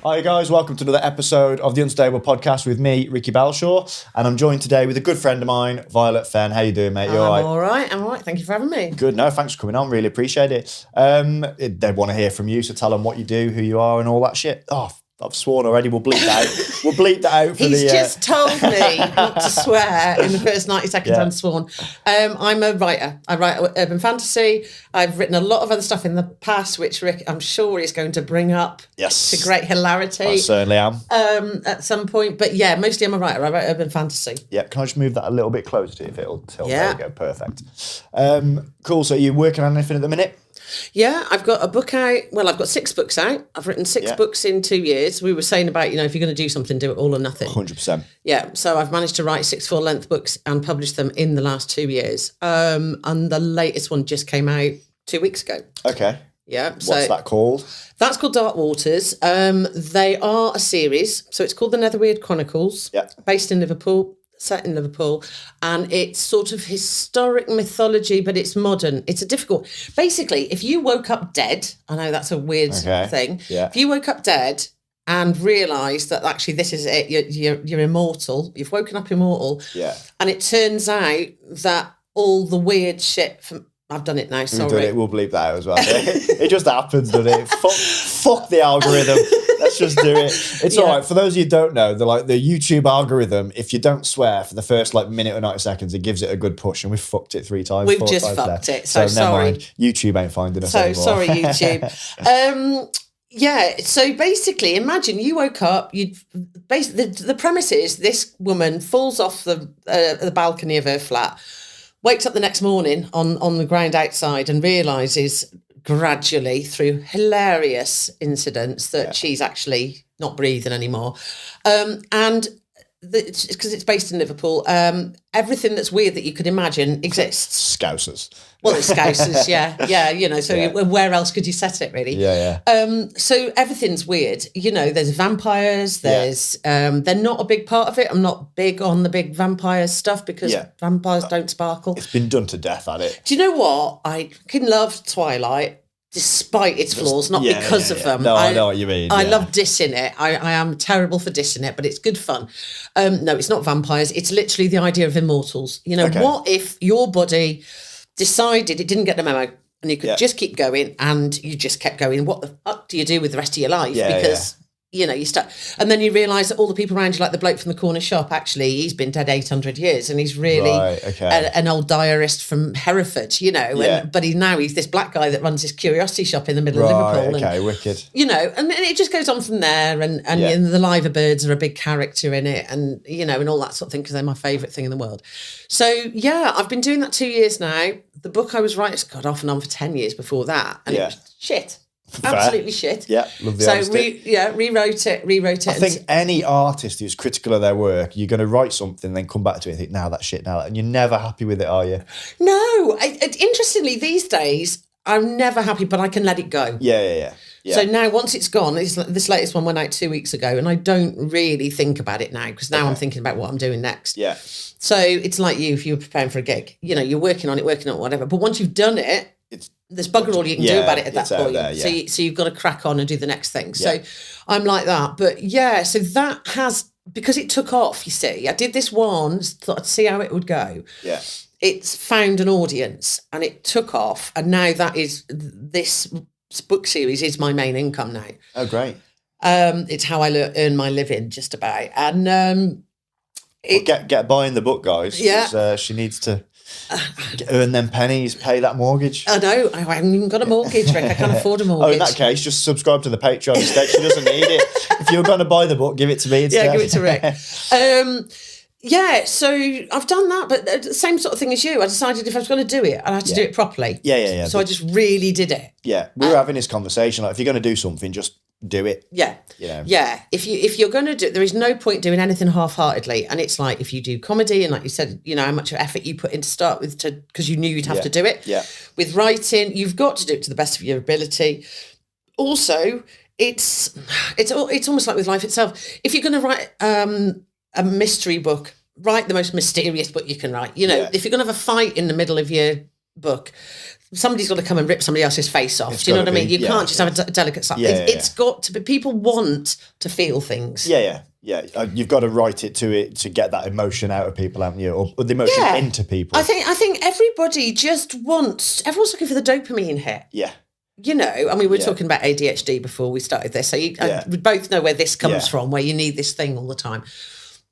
Hi guys, welcome to another episode of the Unstable Podcast with me, Ricky Balshaw, and I'm joined today with a good friend of mine, Violet Fenn. How you doing, mate? You I'm all right. Thank you for having me. Good. No, thanks for coming on. Really appreciate it. They want to hear from you, so tell them what you do, who you are, and all that shit. Oh, I've sworn already. We'll bleep that out. We'll bleep that out for He's just told me not to swear in the first 90 seconds I'm sworn. I'm a writer. I write urban fantasy. I've written a lot of other stuff in the past, which Rick, I'm sure, is going to bring up to great hilarity. I certainly am. At some point. But yeah, mostly I'm a writer. I write urban fantasy. Yeah, can I just move that a little bit closer to you if it'll tilt? Yeah. There we go, perfect. Cool, so you're working on anything at the minute? Yeah, I've got a book out. Well, I've got 6 books out. I've written 6 books in 2 years. We were saying about, if you're going to do something, do it all or nothing. 100%. Yeah, so I've managed to write 6 full-length books and publish them in the last 2 years. And the latest one just came out 2 weeks ago. Okay. Yeah. What's that called? That's called Dark Waters. They are a series. So it's called the Netherweird Chronicles, based in Liverpool. Set in Liverpool, and it's sort of historic mythology, but it's modern. It's basically, if you woke up dead, I know that's a weird thing. Yeah. If you woke up dead and realised that actually this is it, you're immortal, you've woken up immortal, and it turns out that all the weird shit from... I've done it now, sorry. We've done it, we'll bleep that out as well. It just happens, doesn't it? Fuck the algorithm. Let's just do it. It's all right. For those of you who don't know, the YouTube algorithm, if you don't swear for the first minute or 90 seconds, it gives it a good push, and we've fucked it 3 times. We've just fucked it. So sorry. Never mind. YouTube ain't finding us anymore. Sorry, YouTube. Yeah, so basically, imagine you woke up. The premise is this woman falls off the balcony of her flat, wakes up the next morning on the ground outside and realises gradually through hilarious incidents that she's actually not breathing anymore. And because it's based in Liverpool, everything that's weird that you could imagine exists. Scousers. Well, it's Scousers, yeah. So where else could you set it, really? Yeah. So everything's weird. There's vampires. They're not a big part of it. I'm not big on the big vampire stuff because vampires don't sparkle. It's been done to death at it. Do you know what? I can love Twilight. Despite its flaws, not because of them. No, I know what you mean. I love dissing it. I am terrible for dissing it, but it's good fun. No, it's not vampires. It's literally the idea of immortals. What if your body decided it didn't get the memo and you could just keep going and you just kept going? What the fuck do you do with the rest of your life? Because... you start, and then you realise that all the people around you, like the bloke from the corner shop, actually, he's been dead 800 years and he's really an old diarist from Hereford, but he's this black guy that runs this curiosity shop in the middle of Liverpool. Okay, wicked. And it just goes on from there, and the liver birds are a big character in it, and all that sort of thing, because they're my favourite thing in the world. So, I've been doing that 2 years now. The book I was writing got off and on for 10 years before that, and it was shit. Absolutely shit. Yeah, love the honesty. Rewrote it. I think any artist who's critical of their work, you're going to write something, then come back to it and think, that's shit now. And you're never happy with it, are you? No. Interestingly, these days, I'm never happy, but I can let it go. Yeah. So now, once it's gone, this latest one went out 2 weeks ago, and I don't really think about it now, because now I'm thinking about what I'm doing next. Yeah. So it's like if you were preparing for a gig. You're working on it, whatever. But once you've done it, there's bugger all you can do about it at that point. There, so you've got to crack on and do the next thing. So I'm like that. But so that has, because it took off, you see, I did this once, thought I'd see how it would go. Yeah. It's found an audience and it took off. And now this book series is my main income now. Oh, great. It's how I earn my living, just about. And get buying the book, guys. Yeah. She needs to earn them pennies, pay that mortgage. I know. I haven't even got a mortgage, Rick. I can't afford a mortgage. In that case, just subscribe to the Patreon instead. She doesn't need it. If you're going to buy the book, give it to me instead. Yeah, give it to Rick. So I've done that, but the same sort of thing as you. I decided if I was going to do it, I had to do it properly. Yeah. So I just really did it. Yeah, we were having this conversation. If you're going to do something, just do it. Yeah. If you're going to do, there is no point doing anything half-heartedly. And it's like if you do comedy, and like you said, how much effort you put in to start with, because you knew you'd have to do it. Yeah. With writing, you've got to do it to the best of your ability. Also, it's almost like with life itself. If you're going to write a mystery book, write the most mysterious book you can write. If you're going to have a fight in the middle of your book, somebody's got to come and rip somebody else's face off. Do you know what I mean? You can't just have a delicate side. It's got to be, people want to feel things. Yeah. You've got to write it to get that emotion out of people, haven't you? Or the emotion into people. I think everybody just everyone's looking for the dopamine hit. Yeah. You know, I mean, we were talking about ADHD before we started this. So we both know where this comes from, where you need this thing all the time.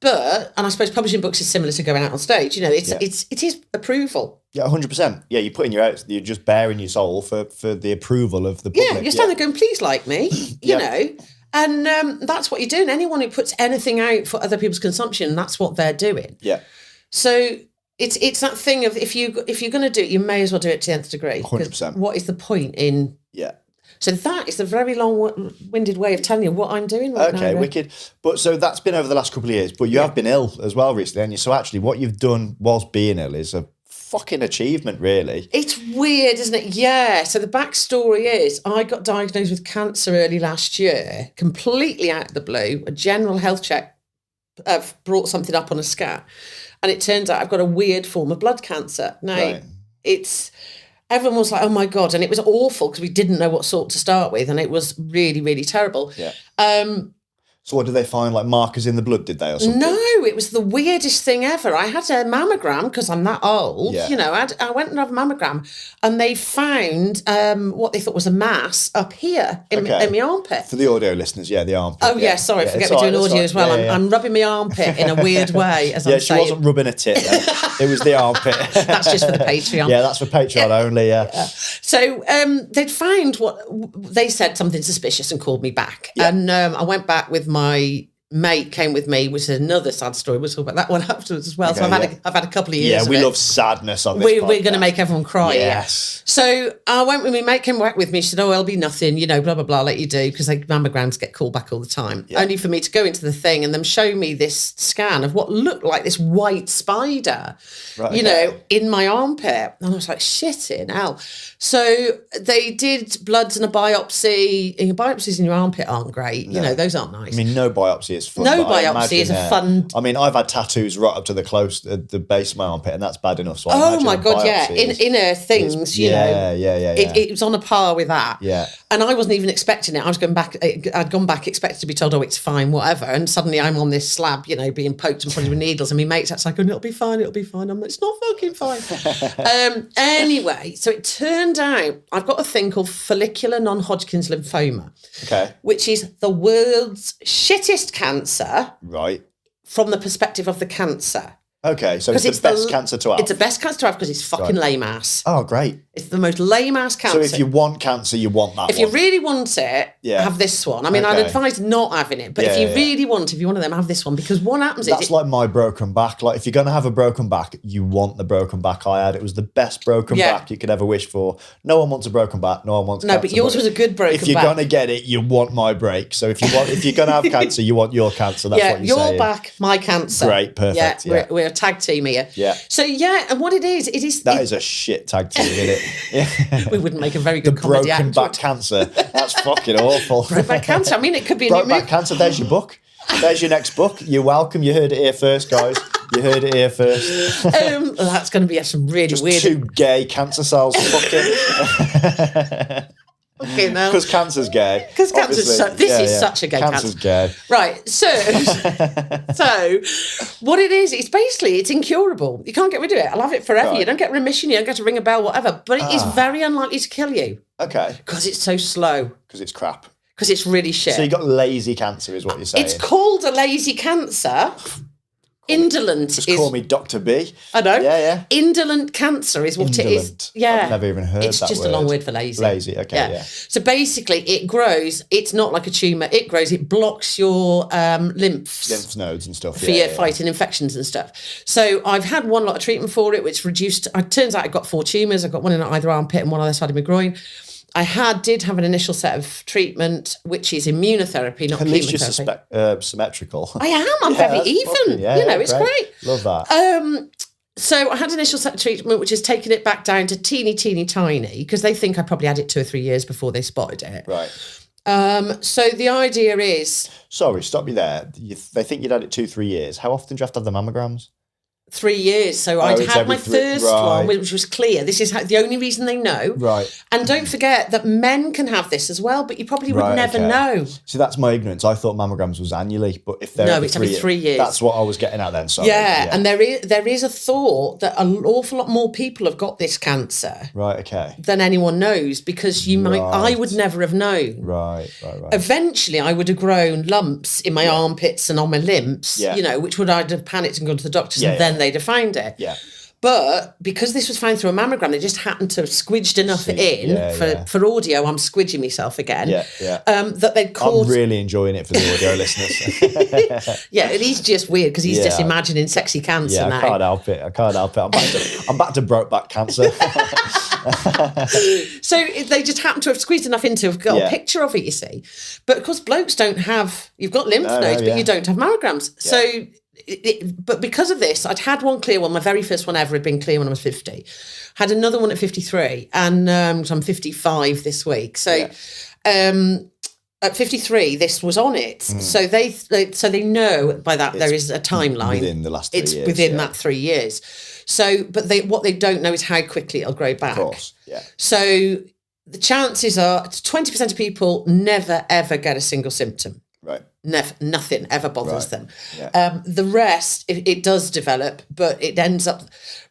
But, and I suppose publishing books is similar to going out on stage. You know, it is approval. Yeah, 100%. Yeah, you're putting you're just bearing your soul for the approval of the public. Yeah, you're standing there going, please like me, you know. And that's what you're doing. Anyone who puts anything out for other people's consumption, that's what they're doing. Yeah. So it's that thing of if you're going to do it, you may as well do it to the nth degree. 100%. What is the point in... Yeah. So that is the very long-winded way of telling you what I'm doing right now. Okay, wicked. But so that's been over the last couple of years, but you have been ill as well recently, haven't you? So actually what you've done whilst being ill is a fucking achievement, really. It's weird, isn't it? Yeah. So the backstory is I got diagnosed with cancer early last year, completely out of the blue. A general health check brought something up on a scan, and it turns out I've got a weird form of blood cancer. Now, everyone was like, oh my God. And it was awful because we didn't know what sort to start with. And it was really, really terrible. Yeah. So what did they find? Like markers in the blood, did they, or something? No, it was the weirdest thing ever. I had a mammogram because I'm that old. Yeah. You know, I went and had a mammogram and they found what they thought was a mass up here in my armpit. For the audio listeners, the armpit. Oh, yeah, sorry, forget we're doing audio as well. I'm rubbing my armpit in a weird way, as I'm saying. Yeah, she wasn't rubbing a tit then. It was the armpit. That's just for the Patreon. Yeah, that's for Patreon only, yeah. So they'd found they said something suspicious and called me back. Yeah. And I went back with my mate came with me, which is another sad story. We'll talk about that one afterwards as well. Okay, so I've had a couple of years. Yeah, we love sadness on this We're going to make everyone cry. Yes. So I went with my mate, came back with me. She said, "Oh, it'll be nothing, you know, blah blah blah. I'll let you do," because mammograms get called back all the time. Yeah. Only for me to go into the thing and them show me this scan of what looked like this white spider, you know, in my armpit, and I was like, "Shit in hell." So they did bloods and a biopsy. And your biopsies in your armpit aren't great. No. You know, those aren't nice. I mean, no biopsy is fun. No biopsy is a fun... I mean, I've had tattoos right up to the base of my armpit, and that's bad enough. So oh my God, yeah. Inner things, you know. Yeah. It was on a par with that. Yeah. And I wasn't even expecting it. I was going back, I'd gone back expecting to be told, oh, it's fine, whatever. And suddenly I'm on this slab, you know, being poked and prodded with needles. And my mate's outside going, it'll be fine. I'm like, it's not fucking fine. Anyway, so it turned out I've got a thing called follicular non-Hodgkin's lymphoma. Okay. Which is the world's shittest cancer. Right. From the perspective of the cancer. Okay, so it's the best cancer to have. It's the best cancer to have because it's fucking lame ass. Oh, great. It's the most lame ass cancer. So if you want cancer, you want that If you really want it, have this one. I mean, I'd advise not having it, but if you really want, if you want them, have this one, because what happens is... That's like my broken back. Like, if you're going to have a broken back, you want the broken back I had. It was the best broken back you could ever wish for. No one wants a broken back. No one wants cancer. No, but yours was a good broken back. If you're going to get it, you want my break. So if you're going to have cancer, you want your cancer. That's what you're saying. Your back, my cancer. Great, perfect. Yeah, we're a tag team here. Yeah. So and what it is that is a shit tag team, isn't it? We wouldn't make a very good comedy actor. Broken back cancer. That's fucking awful. Broken back cancer. I mean, it could be a broken back cancer. There's your book. There's your next book. You're welcome. You heard it here first, guys. You heard it here first. That's going to be some really just weird. 2 gay cancer cells. Fucking. Okay, now. Because cancer's gay. Because cancer's such a gay cancer. Cancer's gay. Right. So what it is, it's incurable. You can't get rid of it. I'll have it forever. Right. You don't get remission. You don't get to ring a bell, whatever. But it is very unlikely to kill you. Okay. Because it's so slow. Because it's crap. Because it's really shit. So you got lazy cancer, is what you're saying. It's called a lazy cancer. Indolent Just call me Dr. B. I know. Yeah. Indolent cancer is what it is. Yeah. I've never even heard that word. It's just a long word for lazy. Lazy, okay, yeah. So basically it grows, it's not like a tumour, it grows, it blocks your lymph nodes and stuff. For fighting infections and stuff. So I've had one lot of treatment for it, which reduced, it turns out I got 4 tumours. I've got one in either armpit and one on the side of my groin. I did have an initial set of treatment, which is immunotherapy, not chemotherapy. At least you're symmetrical. I am. I'm very even. It's great. Love that. So I had an initial set of treatment, which has taken it back down to teeny tiny, because they think I probably had it 2 or 3 years before they spotted it. Right. So the idea is... Sorry, stop you there. They think you'd had it 2-3 years. How often do you have to have the mammograms? 3 years. So I'd had my first one, which was clear. This is the only reason they know. Right. And don't forget that men can have this as well, but you probably would never know. See, that's my ignorance. I thought mammograms was annually, but if they're it's every 3 years. That's what I was getting at then. Sorry. Yeah, and there is a thought that an awful lot more people have got this cancer. Right. Okay. Than anyone knows, because I would never have known. Right. Eventually, I would have grown lumps in my armpits and on my limbs. You know, which would I'd have panicked and gone to the doctors, and then they'd have found it. Yeah. But because this was found through a mammogram, they just happened to have squidged enough for audio. I'm squidging myself again. That they'd called. I'm really enjoying it for the audio listeners. He's just weird because he's just imagining sexy cancer now. I can't help it. I'm back to Brokeback Cancer. So they just happened to have squeezed enough in to have got a picture of it, you see. But of course, blokes don't have. You've got lymph nodes, but you don't have mammograms. Yeah. So. But because of this, I'd had one clear one. My very first one ever had been clear when I was 50. Had another one at 53, and I'm 55 this week. So at 53, this was on it. So they know by that there is a timeline within the last 3 years. It's within that 3 years. So, but what they don't know is how quickly it'll grow back. Of course, yeah. So the chances are 20% of people never ever get a single symptom. Right. Nothing ever bothers them. Yeah. The rest, it does develop, but it ends up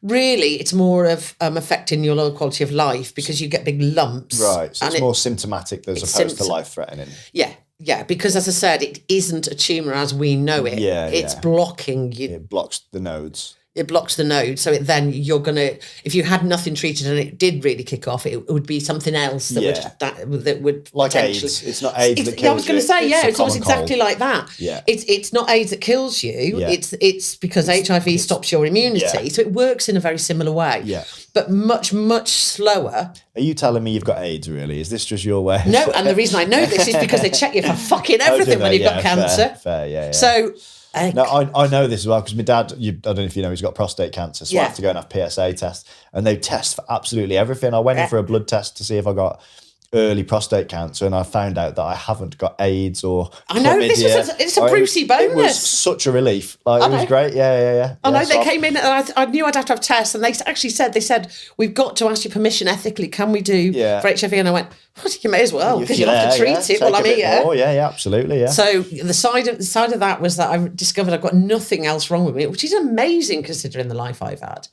really, it's more of affecting your lower quality of life because you get big lumps. Right. So it's more symptomatic as opposed to life-threatening. Yeah, because as I said, it isn't a tumour as we know it. It's blocking you. It blocks the nodes. It blocks the node, so then you're gonna. If you had nothing treated and it did really kick off, it would be something else that would like AIDS. It's not AIDS that kills you. I was going to say it's almost exactly like that. Yeah, it's not AIDS that kills you. Yeah. It's because HIV stops your immunity, so it works in a very similar way. Yeah, but much slower. Are you telling me you've got AIDS? Really? Is this just your way? No, and the reason I know this is because they check you for fucking everything when you've got cancer. Fair, yeah. So. No, I know this as well because my dad, I don't know if you know, he's got prostate cancer, so I have to go and have PSA tests, and they test for absolutely everything. I went in for a blood test to see if I got early prostate cancer, and I found out that I haven't got AIDS or I know chlamydia. It's a Brucey bonus. It was such a relief. Like it was great. Yeah. I know they came in and I knew I'd have to have tests, and they actually said we've got to ask your permission ethically. Can we do for HIV? And I went, well, you may as well because you'll have to treat it while I'm here. Oh yeah, absolutely, yeah. So the side of that was that I discovered I've got nothing else wrong with me, which is amazing considering the life I've had.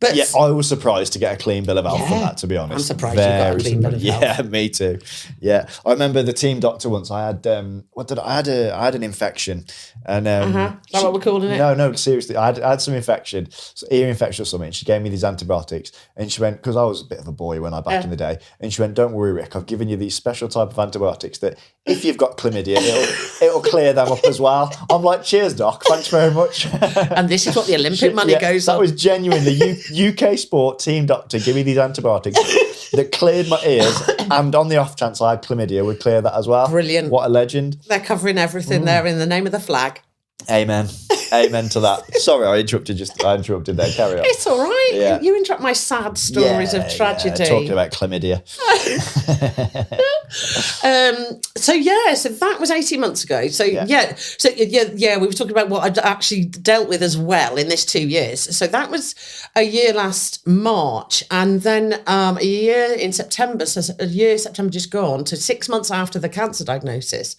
But yeah, I was surprised to get a clean bill of health from that, to be honest. I'm surprised you got a clean bill of health. Yeah, me too. Yeah, I remember the team doctor once. I had I had an infection, and is that what we're calling it? No, seriously, I had some infection, ear infection or something. She gave me these antibiotics, and she went, because I was a bit of a boy when back in the day, and she went, "Don't worry, Rick, I've given you these special type of antibiotics that if you've got chlamydia, it'll clear them up as well." I'm like, "Cheers, doc, thanks very much." And this is what the Olympic money goes on. That was genuinely UK sport team doctor give me these antibiotics that cleared my ears, and on the off chance I had chlamydia would clear that as well. Brilliant. What a legend. They're covering everything there in the name of the flag. Amen to that. Sorry, I interrupted there. Carry on. It's all right. Yeah. You interrupt my sad stories of tragedy. Talking about chlamydia. So that was 18 months ago. So we were talking about what I'd actually dealt with as well in this 2 years. So that was a year last March, and then a year in September. So September just gone to 6 months after the cancer diagnosis.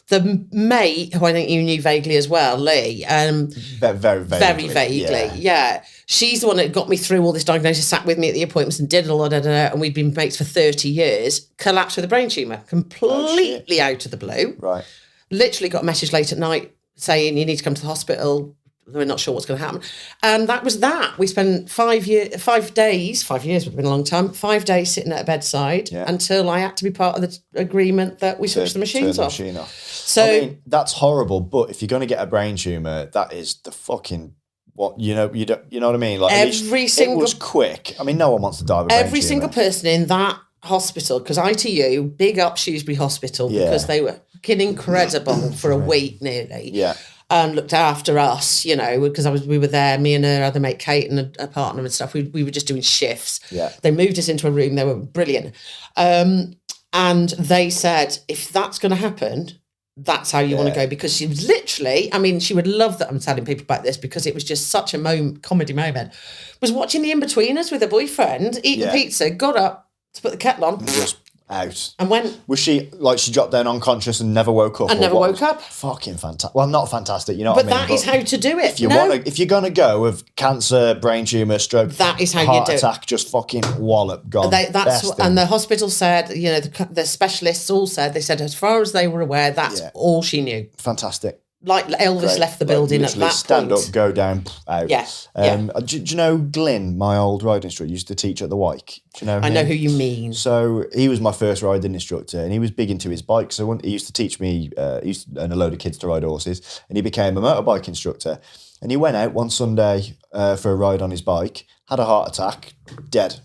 The mate, who I think you knew vaguely as well, Lee. Very vaguely. Yeah. She's the one that got me through all this diagnosis, sat with me at the appointments and did all that. And we'd been mates for 30 years. Collapsed with a brain tumour, completely out of the blue. Right. Literally got a message late at night saying you need to come to the hospital. We're not sure what's going to happen. And that was that. We spent 5 years would have been a long time, 5 days sitting at a bedside until I had to be part of the agreement that we switched the machines off. So, I mean, that's horrible, but if you're going to get a brain tumour, that is the fucking... you know what I mean? Like it was quick. I mean, no one wants to die with a brain tumour. Every single person in that hospital, because ITU, big up Shrewsbury Hospital, because they were fucking incredible for a week nearly. Yeah. And looked after us, because we were there, me and her other mate Kate and a partner and stuff. We were just doing shifts. Yeah. They moved us into a room. They were brilliant. And they said, if that's going to happen, that's how you want to go, because she was literally, I mean, she would love that I'm telling people about this because it was just such a comedy moment, was watching the In-Betweeners with her boyfriend, eating pizza, got up to put the kettle on. Just out. And went. Was she, like, she dropped down unconscious and never woke up? And never woke up. Fucking fantastic. Well, not fantastic, you know what I mean? But that is how to do it. If you're going to go with cancer, brain tumour, stroke, that is how you do heart attack, just fucking wallop, gone. And the hospital said, you know, the specialists all said, they said as far as they were aware, that's all she knew. Fantastic. Like Elvis left the building at that stand point. up, go down, out. Yeah. Do you know Glyn, my old riding instructor, used to teach at the Wyke? Do you know him? I know who you mean. So he was my first riding instructor, and he was big into his bike. So he used to teach me, he used to learn a load of kids to ride horses, and he became a motorbike instructor. And he went out one Sunday for a ride on his bike, had a heart attack, dead.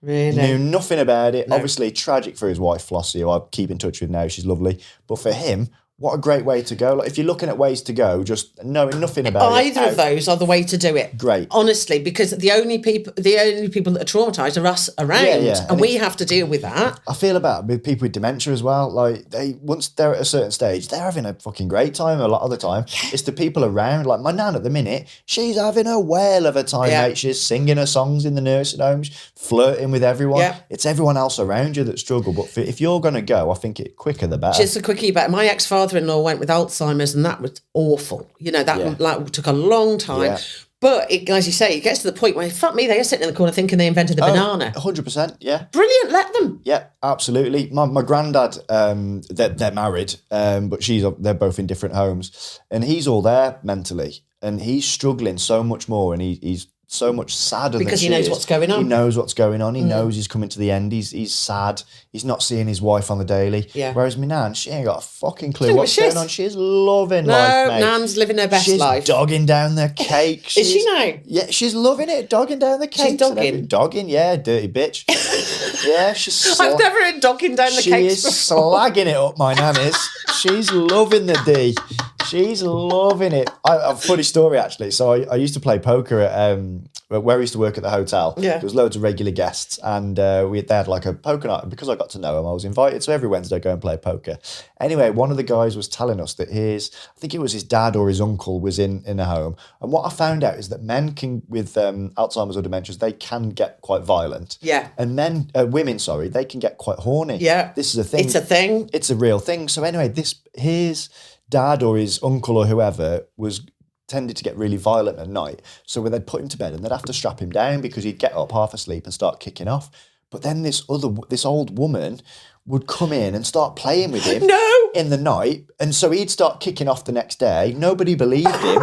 Really? Knew nothing about it. No. Obviously, tragic for his wife, Flossie, who I keep in touch with now. She's lovely. But for him, what a great way to go. Like, if you're looking at ways to go, just knowing nothing about it. Either of those are the way to do it. Great. Honestly, because the only people that are traumatised are us around. And we have to deal with that. I feel about with people with dementia as well. Like, once they're at a certain stage, they're having a fucking great time a lot of the time. It's the people around. Like my nan at the minute, she's having a whale of a time, mate. She's singing her songs in the nursing homes, flirting with everyone. Yeah. It's everyone else around you that struggle. But if you're going to go, I think it quicker the better. Just the quickie better. My ex-father-in-law went with Alzheimer's, and that was awful. You know, that took a long time. Yeah. But as you say, it gets to the point where, fuck me, they are sitting in the corner thinking they invented the banana. 100%, yeah. Brilliant, let them. Yeah, absolutely. My granddad, they're married, but they're both in different homes, and he's all there mentally, and he's struggling so much more, and he's so much sadder because he knows what's going on. He knows what's going on. He knows he's coming to the end. He's sad. He's not seeing his wife on the daily. Yeah. Whereas my nan, she ain't got a fucking clue what's going on. She's loving life, mate. Nan's living her best life. She's dogging down the cake. Is she now? Yeah, she's loving it. Dogging down the cake. She's dogging? Dogging, yeah, dirty bitch. Yeah, she's... I've never heard dogging down the cakes before. She is slagging it up, my nan is. She's loving the D. She's loving it. A funny story, actually. So I used to play poker at where I used to work at the hotel. Yeah. There was loads of regular guests, and they had like a poker night. And because I got to know him, I was invited. So every Wednesday, I go and play poker. Anyway, one of the guys was telling us that I think it was his dad or his uncle was in a home. And what I found out is that men with Alzheimer's or dementias, they can get quite violent. Yeah. And women, they can get quite horny. Yeah. This is a thing. It's a thing. It's a real thing. So anyway, his dad or his uncle or whoever tended to get really violent at night. So when they'd put him to bed and they'd have to strap him down because he'd get up half asleep and start kicking off. But then this old woman would come in and start playing with him in the night. And so he'd start kicking off the next day. Nobody believed him.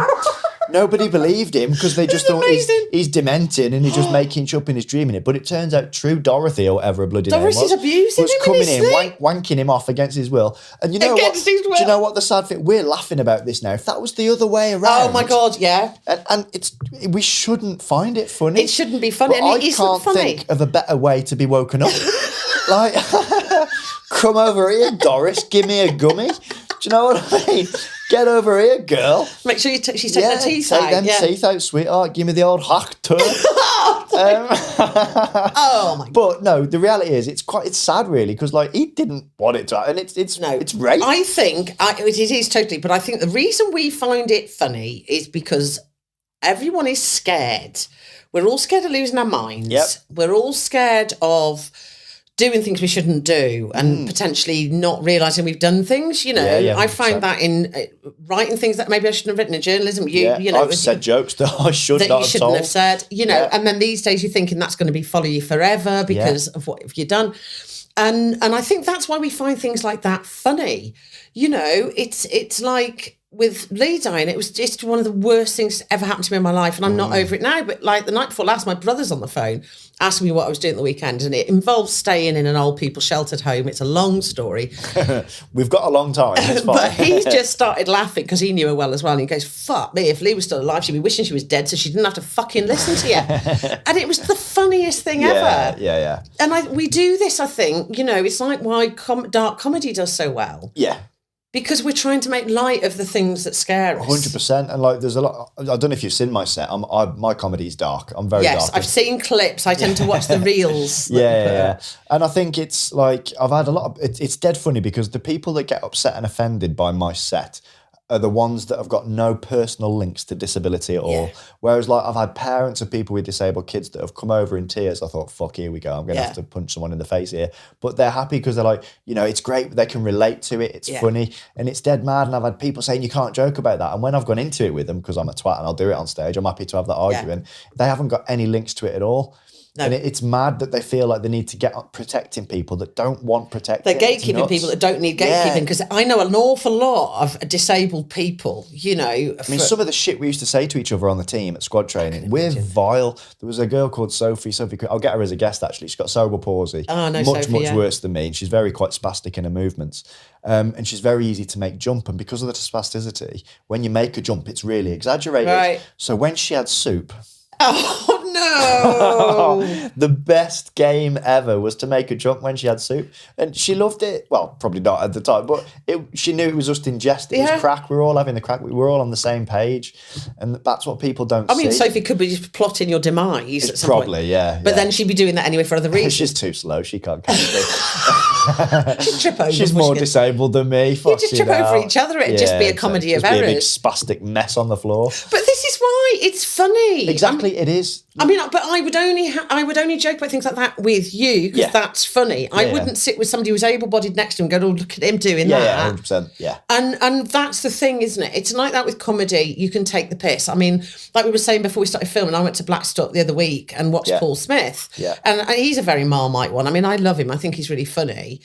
Nobody believed him because they just thought he's demented and he's just making shit up and he's dreaming it. But it turns out true Dorothy or whatever a bloody name was abusing was him coming in, wanking him off against his will. And you know what? His will. Do you know what the sad thing? We're laughing about this now. If that was the other way around. Oh my God, yeah. And we shouldn't find it funny. It shouldn't be funny. But and it I can't think of a better way to be woken up. Like, come over here, Doris. Give me a gummy. Do you know what I mean? Get over here, girl. Make sure she's taking her teeth out. Take them teeth out, sweetheart. Give me the old hack turn. Oh my! But no, the reality is, it's sad, really, because like he didn't want it to, and it's rape. I think it is totally. But I think the reason we find it funny is because everyone is scared. We're all scared of losing our minds. Yep. We're all scared of doing things we shouldn't do and potentially not realising we've done things, you know. I find that in writing things that maybe I shouldn't have written in journalism. You know, I've said jokes that I should not have shouldn't told. have said, you know, and then these days you're thinking that's going to follow you forever because of what have you done. And I think that's why we find things like that funny. You know, it's like with Lee dying, it was just one of the worst things that ever happened to me in my life, and I'm not over it now. But like the night before last, my brother's on the phone asking me what I was doing at the weekend, and it involves staying in an old people sheltered home. It's a long story. We've got a long time. It's fine. But he just started laughing because he knew her well as well. And he goes, fuck me, if Lee was still alive, she'd be wishing she was dead so she didn't have to fucking listen to you. And it was the funniest thing ever. Yeah. And we do this, I think, you know, it's like why dark comedy does so well. Yeah. Because we're trying to make light of the things that scare us. 100%. And like, there's a lot. I don't know if you've seen my set. My comedy's dark. I'm very dark. Yes, I've seen clips. I tend to watch the reels. Yeah. And I think it's like, I've had a lot of, it's dead funny because the people that get upset and offended by my set are the ones that have got no personal links to disability at all. Whereas like I've had parents of people with disabled kids that have come over in tears. I thought, fuck, here we go. I'm going to have to punch someone in the face here. But they're happy because they're like, you know, it's great. They can relate to it. It's funny and it's dead mad. And I've had people saying you can't joke about that. And when I've gone into it with them, because I'm a twat and I'll do it on stage, I'm happy to have that argument. They haven't got any links to it at all. No. And it's mad that they feel like they need to get up protecting people that don't want protecting. They're gatekeeping people that don't need gatekeeping, because I know an awful lot of disabled people, you know. I mean, some of the shit we used to say to each other on the team at squad training, we're vile. There was a girl called Sophie. I'll get her as a guest, actually. She's got cerebral palsy. Oh, no, much Sophie, worse than me. And she's very quite spastic in her movements. And she's very easy to make jump. And because of the spasticity, when you make a jump, it's really exaggerated. Right. So when she had soup... Oh, no. The best game ever was to make a jump when she had soup. And she loved it. Well, probably not at the time, but she knew it was just in jest. It was crack. We were all having the crack. We were all on the same page. And that's what people don't see. I mean, Sophie could be just plotting your demise at some point. Probably, yeah. But then she'd be doing that anyway for other reasons. She's too slow. She can't catch me. She'd trip over. She's more disabled than me. You just trip over each other. It'd just be a comedy of errors. Be a big spastic mess on the floor. But this is why it's funny. Exactly, it is. I mean, but I would only joke about things like that with you because that's funny. I wouldn't sit with somebody who's able-bodied next to him and go, "Oh, look at him doing that." Yeah, 100%. Yeah. And that's the thing, isn't it? It's like that with comedy. You can take the piss. I mean, like we were saying before we started filming, I went to Blackstock the other week and watched Paul Smith. Yeah. And he's a very Marmite one. I mean, I love him. I think he's really funny.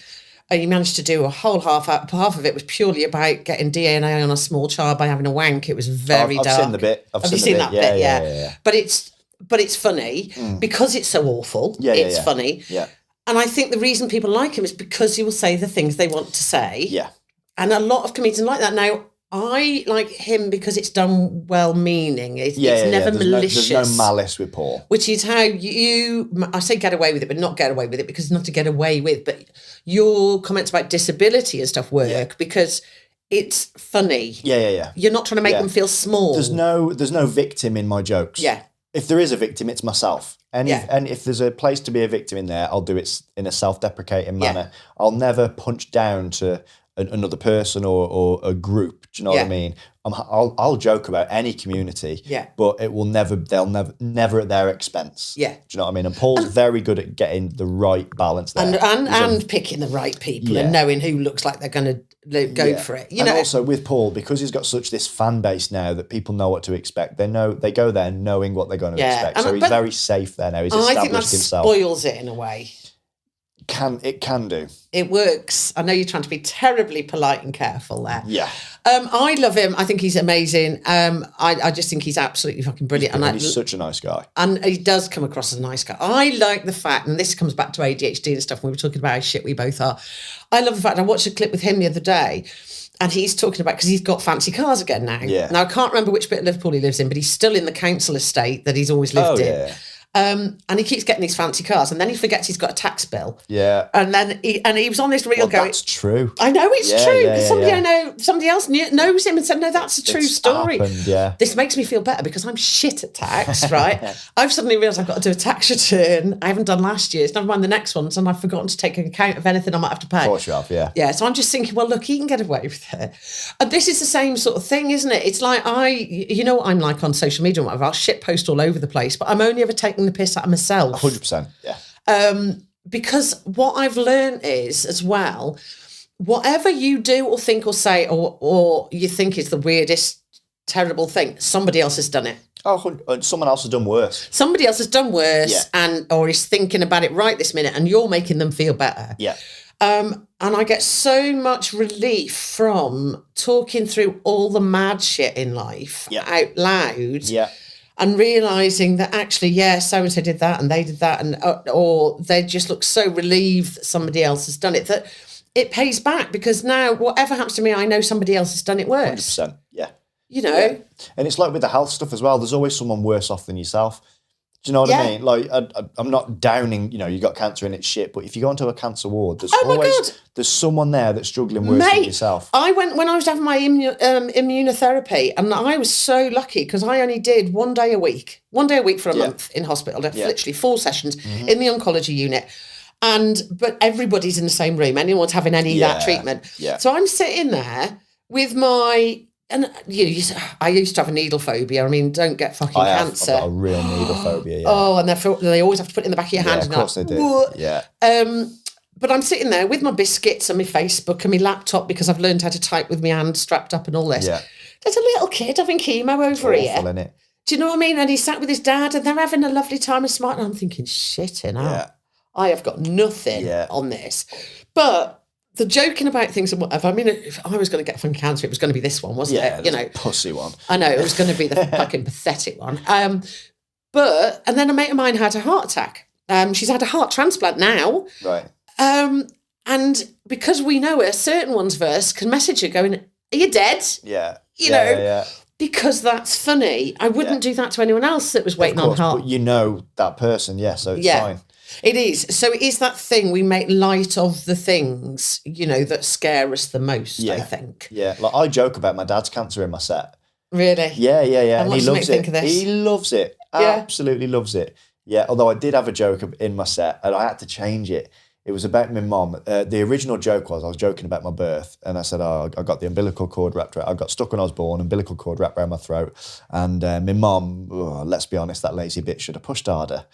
And he managed to do a whole half of it was purely about getting DNA on a small child by having a wank. It was very dark. I've seen the bit. Have you seen that bit? Yeah. But it's funny because it's so awful. It's funny. Yeah. And I think the reason people like him is because he will say the things they want to say. Yeah. And a lot of comedians like that. Now, I like him because it's done well-meaning. It's never malicious. There's no malice with Paul. Which is how I say get away with it, but not get away with it because it's not to get away with. But your comments about disability and stuff work because it's funny. Yeah. You're not trying to make them feel small. There's no victim in my jokes. Yeah. If there is a victim, it's myself. And if there's a place to be a victim in there, I'll do it in a self-deprecating manner. I'll never punch down to another person or a group. Do you know what I mean? I'll joke about any community, but they'll never at their expense. Yeah. Do you know what I mean? And Paul's very good at getting the right balance there. And picking the right people and knowing who looks like they're going to go for it. You know? Also with Paul, because he's got such this fan base now that people know what to expect. They go there knowing what they're going to expect. So he's very safe there now. He's established himself. I think that spoils it in a way. It can do. It works. I know you're trying to be terribly polite and careful there. Yeah. I love him. I think he's amazing. I just think he's absolutely fucking brilliant. He's such a nice guy. And he does come across as a nice guy. I like the fact, and this comes back to ADHD and stuff, when we were talking about how shit we both are. I love the fact, I watched a clip with him the other day, and he's talking about, because he's got fancy cars again now. Yeah. Now, I can't remember which bit of Liverpool he lives in, but he's still in the council estate that he's always lived in. Yeah. And he keeps getting these fancy cars, and then he forgets he's got a tax bill. Yeah. And then he was on this reel going, that's true. I know it's true, because I know, somebody else knows him and said, no, that's a true story. Happened, This makes me feel better because I'm shit at tax, right? I've suddenly realised I've got to do a tax return. I haven't done last year's, never mind the next ones, and I've forgotten to take account of anything I might have to pay. Of course you have, yeah. Yeah, so I'm just thinking, well, look, he can get away with it. And this is the same sort of thing, isn't it? It's like you know what I'm like on social media and whatever, I'll shit post all over the place, but I'm only ever taking the piss out of myself. 100%, yeah. Because what I've learned is, as well, whatever you do or think or say or you think is the weirdest, terrible thing, somebody else has done it. Oh, someone else has done worse. Somebody else has done worse, or is thinking about it right this minute, and you're making them feel better. Yeah. And I get so much relief from talking through all the mad shit in life out loud. Yeah. And realising that actually, so-and-so did that and they did that, and or they just look so relieved that somebody else has done it, that it pays back, because now whatever happens to me, I know somebody else has done it worse. 100%, yeah. You know? Yeah. And it's like with the health stuff as well, there's always someone worse off than yourself. Do you know what I mean? Like, I'm not downing, you got cancer and it's shit, but if you go into a cancer ward, there's someone there that's struggling worse than yourself. I went when I was having my immunotherapy, and I was so lucky because I only did one day a week for a month in hospital, literally 4 sessions in the oncology unit. But everybody's in the same room. Anyone's having any of that treatment. Yeah. So I'm sitting there with my... And I used to have a needle phobia. I mean, don't get fucking cancer. I've got a real needle phobia, yeah. Oh, and they always have to put it in the back of your hand. Yeah, of course they do. Yeah. But I'm sitting there with my biscuits and my Facebook and my laptop because I've learned how to type with my hand strapped up and all this. Yeah. There's a little kid having chemo over here. Awful, innit? Do you know what I mean? And he sat with his dad and they're having a lovely time and smart. And I'm thinking, shit, I have got nothing on this. But... the joking about things and whatever, I mean, if I was going to get fucking cancer, it was going to be this one, wasn't it? Pussy one. I know, it was going to be the fucking pathetic one. And then a mate of mine had a heart attack. She's had a heart transplant now. Right. And because we know her, certain ones of us can message her going, are you dead? Yeah. You know, because that's funny. I wouldn't do that to anyone else that was waiting on heart. But you know that person, so it's fine. It is. So it is that thing we make light of the things, that scare us the most, I think. Yeah. Like I joke about my dad's cancer in my set. Really? Yeah. And he loves it. Think of this? He loves it. Absolutely loves it. Yeah. Although I did have a joke in my set and I had to change it. It was about my mum. The original joke was I was joking about my birth and I said, I got the umbilical cord wrapped around. I got stuck when I was born, umbilical cord wrapped around my throat. And my mum, let's be honest, that lazy bitch should have pushed harder.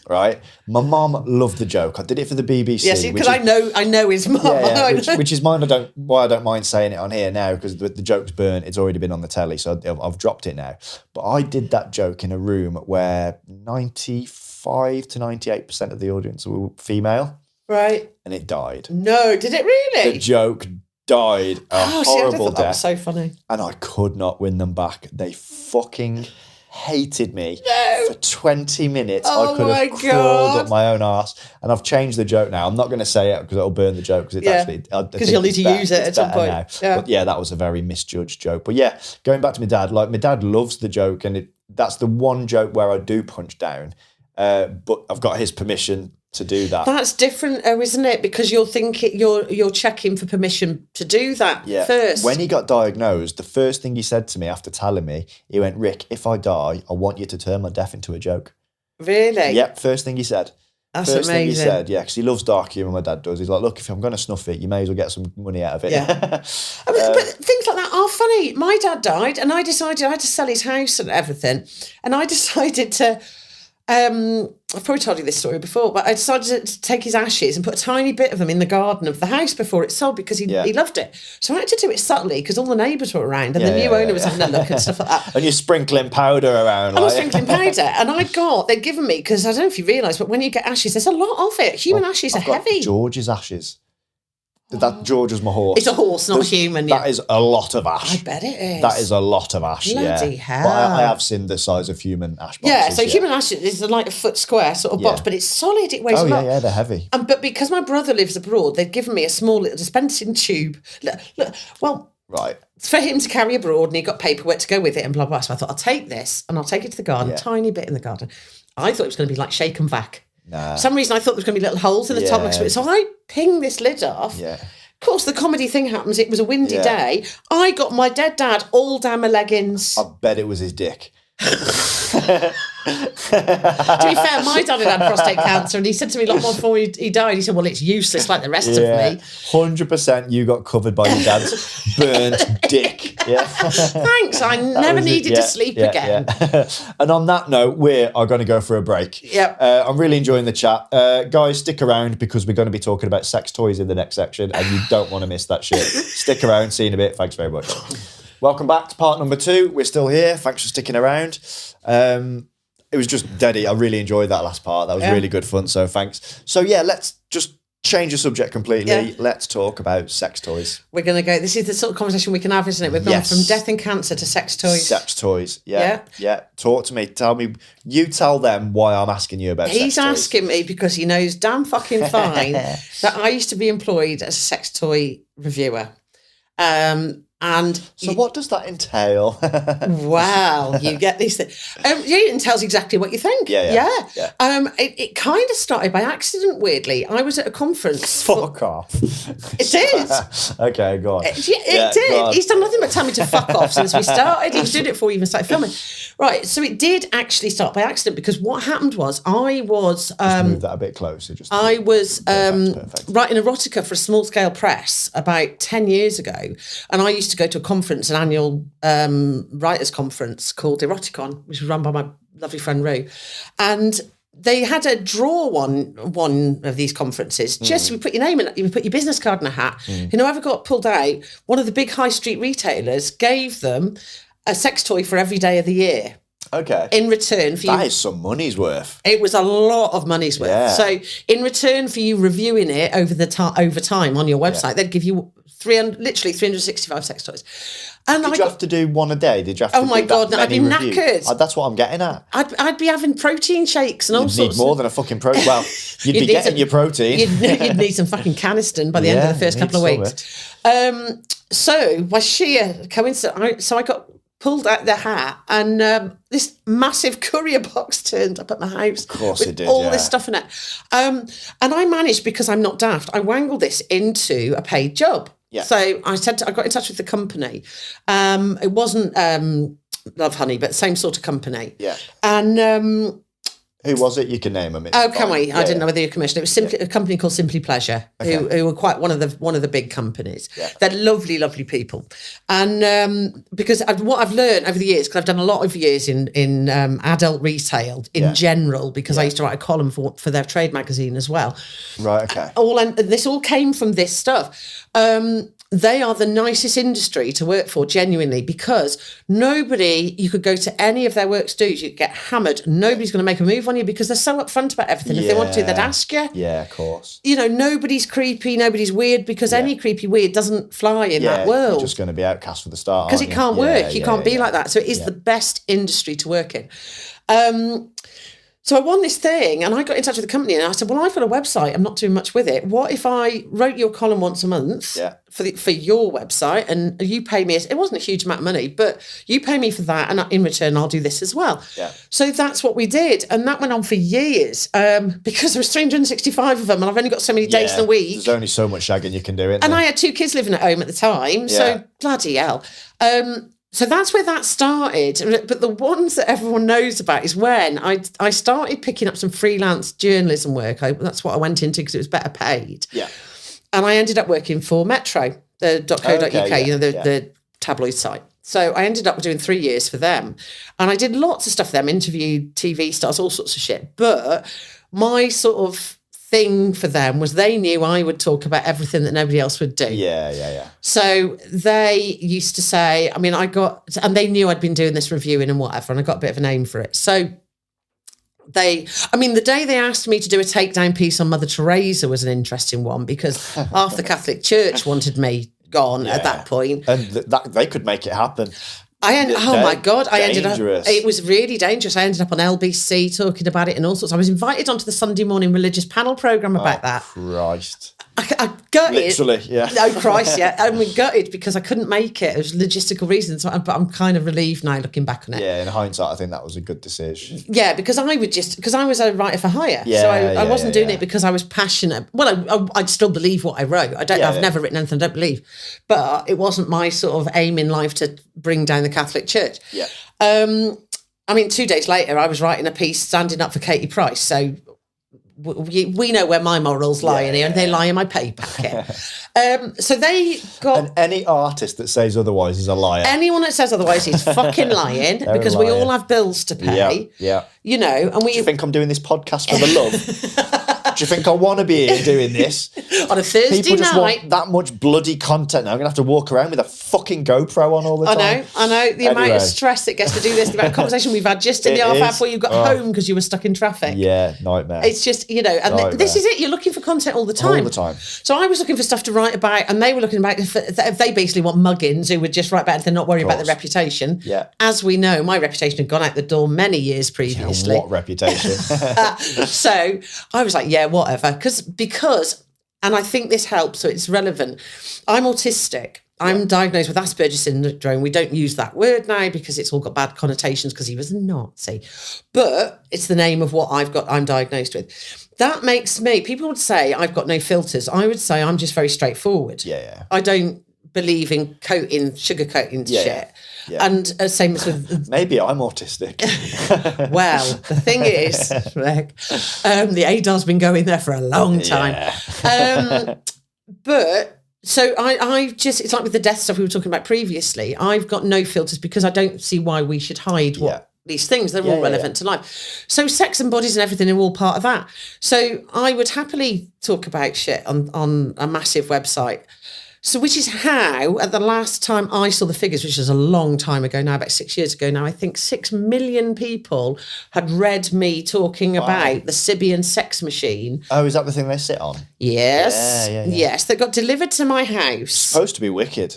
Right, my mum loved the joke. I did it for the BBC. Yes, because I know his mum. Which is mine. Why I don't mind saying it on here now because the joke's burnt. It's already been on the telly, so I've dropped it now. But I did that joke in a room where 95 to 98% of the audience were female. Right, and it died. No, did it really? The joke died a horrible death. That was so funny, and I could not win them back. They fucking hated me for 20 minutes. I could have crawled up my own arse. And I've changed the joke now. I'm not going to say it because it'll burn the joke because it's actually... Because you'll need to use it at some point. But that was a very misjudged joke. But going back to my dad, like my dad loves the joke and that's the one joke where I do punch down. But I've got his permission to do that. That's different, isn't it? Because you're thinking you're checking for permission to do that first. When he got diagnosed, the first thing he said to me after telling me, he went, "Rick, if I die, I want you to turn my death into a joke." Really? Yep. First thing he said. That's amazing. Thing he said, because he loves dark humour. My dad does. He's like, "Look, if I'm going to snuff it, you may as well get some money out of it." Yeah. But things like that are funny. My dad died, and I decided I had to sell his house and everything, and I decided to. I've probably told you this story before, but I decided to take his ashes and put a tiny bit of them in the garden of the house before it sold because he loved it. So I had to do it subtly because all the neighbours were around and the new owner was having a look and stuff like that. And you're sprinkling powder around. I was sprinkling powder and they'd given me, because I don't know if you realise, but when you get ashes, there's a lot of it. Human ashes are heavy. George's ashes. That George was my horse. It's a horse, not a human. That is a lot of ash. I bet it is. That is a lot of ash. Bloody hell. But I have seen the size of human ash boxes. Yeah, so human ash is like a foot square sort of box, but it's solid. It weighs a lot. Yeah, they're heavy. But because my brother lives abroad, they'd given me a small little dispensing tube. Right. For him to carry abroad, and he got paperwork to go with it and blah, blah. So I thought, I'll take this and I'll take it to the garden, tiny bit in the garden. I thought it was going to be like shake and vac. Nah. For some reason, I thought there was going to be little holes in the top. So I ping this lid off. Yeah. Of course, the comedy thing happens. It was a windy day. I got my dead dad all down my leggings. I bet it was his dick. To be fair, my dad had prostate cancer, and he said to me a lot more before he died. He said, "Well, it's useless like the rest of me." 100%, you got covered by your dad's burnt dick. Yeah. Thanks. I never needed to sleep again. And on that note, we are going to go for a break. Yep. I'm really enjoying the chat, guys. Stick around because we're going to be talking about sex toys in the next section, and you don't want to miss that shit. Stick around. See you in a bit. Thanks very much. Welcome back to part number 2. We're still here. Thanks for sticking around. It was just deady. I really enjoyed that last part. That was really good fun. So thanks. So let's just change the subject completely. Yeah. Let's talk about sex toys. We're going to go. This is the sort of conversation we can have, isn't it? We've gone from death and cancer to sex toys. Sex toys. Yeah. Talk to me. Tell me. You tell them why I'm asking you about sex toys. He's asking me because he knows damn fucking fine that I used to be employed as a sex toy reviewer. And so what does that entail? Wow, you get these things. It tells exactly what you think. Yeah. It kind of started by accident, weirdly. I was at a conference. Fuck off. It did. Okay, go on. It did. He's done nothing but tell me to fuck off since we started. He was doing it before we even started filming. Right, so it did actually start by accident because what happened was I was... just move that a bit closer. I was perfect. writing erotica for a small-scale press about 10 years ago, and I used to go to a conference, an annual writers' conference called Eroticon, which was run by my lovely friend Rue, and they had a draw one of these conferences. Just you put your name in, you put your business card in a hat, and whoever got pulled out, one of the big high street retailers gave them a sex toy for every day of the year. Okay. In return for that is some money's worth. It was a lot of money's worth. Yeah. So in return for you reviewing it over time on your website, they'd give you 365 sex toys. And Did you have to do one a day? Did you have to? Oh my God, I'd be knackered. That's what I'm getting at. I'd be having protein shakes and all sorts. You'd need more than a fucking protein. Well, you'd be getting your protein. You'd need some fucking Caniston by the end of the first couple of weeks. So by sheer coincidence, I got pulled out the hat, and this massive courier box turned up at my house. Of course with it did, all this stuff in it. And I managed, because I'm not daft, I wangled this into a paid job. Yeah. So I got in touch with the company. It wasn't Love Honey, but same sort of company. Yeah. And who was it? You can name them. Can we? I didn't know whether you commissioned. It was a company called Simply Pleasure, who were quite one of the big companies. Yeah. They're lovely, lovely people. And because what I've learned over the years, because I've done a lot of years in adult retail in general, because I used to write a column for their trade magazine as well. Right. Okay. And this all came from this stuff. They are the nicest industry to work for, genuinely, because you could go to any of their works dues, you get hammered. Nobody's going to make a move on you because they're so upfront about everything. If they want to, they'd ask you. Yeah, of course. Nobody's creepy, nobody's weird, because any creepy weird doesn't fly in that world. You're just going to be outcast for the start, because it can't work. You can't be like that. So it is the best industry to work in. So I won this thing, and I got in touch with the company, and I said, well, I've got a website. I'm not doing much with it. What if I wrote your column once a month for your website, and you pay me? It wasn't a huge amount of money, but you pay me for that, and in return, I'll do this as well. Yeah. So that's what we did, and that went on for years, because there was 365 of them, and I've only got so many days in a week. There's only so much shagging you can do, isn't there? And I had 2 kids living at home at the time, so bloody hell. So that's where that started. But the ones that everyone knows about is when I started picking up some freelance journalism work. That's what I went into because it was better paid. Yeah. And I ended up working for Metro, the .co.uk, the tabloid site. So I ended up doing 3 years for them. And I did lots of stuff for them, interviewed TV stars, all sorts of shit. But my sort of thing for them was they knew I would talk about everything that nobody else would do. Yeah. So they used to say, and they knew I'd been doing this reviewing and whatever, and I got a bit of a name for it. So the day they asked me to do a takedown piece on Mother Teresa was an interesting one, because half the Catholic Church wanted me gone at that point. And they could make it happen. I ended up, Dangerous. it was really dangerous. I ended up on LBC talking about it and all sorts. I was invited onto the Sunday morning religious panel programme about that. Christ. I gutted. Literally, yeah. Oh, Christ, yeah. I mean, gutted because I couldn't make it. It was logistical reasons, but I'm kind of relieved now looking back on it. Yeah, in hindsight, I think that was a good decision. Yeah, because I was a writer for hire. So I wasn't doing it because I was passionate. Well, I'd still believe what I wrote. I've never written anything I don't believe. But it wasn't my sort of aim in life to bring down the Catholic Church. Yeah. 2 days later, I was writing a piece standing up for Katie Price. So we know where my morals lie in here, and they lie in my pay packet. So they got... And any artist that says otherwise is a liar. Anyone that says otherwise is fucking lying, because we all have bills to pay. Yeah. And Do you think I'm doing this podcast for the love? Do you think I want to be here doing this? On a Thursday People just night. want that much bloody content now. I'm going to have to walk around with a fucking GoPro on all the time. I know. The amount of stress that gets to do this, the amount of conversation we've had just in the half hour before you got home because you were stuck in traffic. Yeah, nightmare. It's just, and this is it. You're looking for content all the time. All the time. So I was looking for stuff to write about, and they were looking about, they basically want muggins who would just write about it and not worry about their reputation. Yeah. As we know, my reputation had gone out the door many years previously. What reputation? So I was like, yeah, whatever. Because, and I think this helps, so it's relevant. I'm autistic. I'm diagnosed with Asperger's syndrome. We don't use that word now because it's all got bad connotations because he was a Nazi. But it's the name of what I'm diagnosed with. That makes me, people would say I've got no filters. I would say I'm just very straightforward. Yeah. I don't believe in sugarcoating shit. Yeah. And same as with... Maybe I'm autistic. Well, the thing is, Rick, the ADAR's been going there for a long time. Yeah. But... So I just, it's like with the death stuff we were talking about previously, I've got no filters because I don't see why we should hide these things. They're all relevant to life. So sex and bodies and everything are all part of that. So I would happily talk about shit on a massive website. So which is how, at the last time I saw the figures, which was a long time ago now, about 6 years ago now, I think 6 million people had read me talking about the Sibian sex machine. Oh, is that the thing they sit on? Yes. Yeah. Yes, that got delivered to my house. It's supposed to be wicked.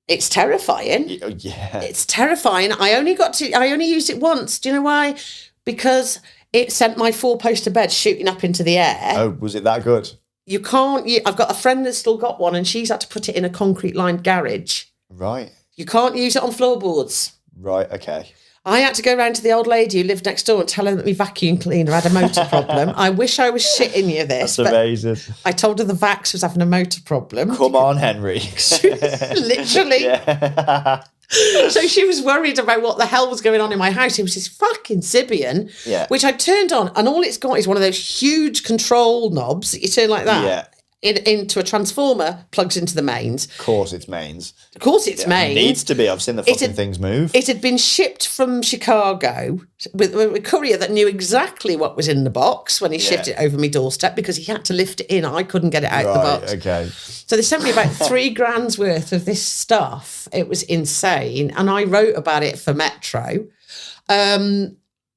It's terrifying. Yeah. It's terrifying. I only used it once. Do you know why? Because it sent my 4-poster bed shooting up into the air. Oh, was it that good? You can't. I've got a friend that's still got one, and she's had to put it in a concrete-lined garage. Right. You can't use it on floorboards. Right. Okay. I had to go round to the old lady who lived next door and tell her that my vacuum cleaner had a motor problem. I wish I was shitting you this. That's amazing. I told her the Vax was having a motor problem. Come on, Henry. Literally. Yeah. So she was worried about what the hell was going on in my house. It was this fucking Sibian, which I turned on, and all it's got is one of those huge control knobs that you turn like that into a transformer, plugs into the mains. Of course it's mains. Mains. It needs to be. I've seen the fucking things move. It had been shipped from Chicago with a courier that knew exactly what was in the box when he shipped it over my doorstep because he had to lift it in. I couldn't get it out of the box. Okay. So they sent me about $3,000 worth of this stuff. It was insane. And I wrote about it for Metro.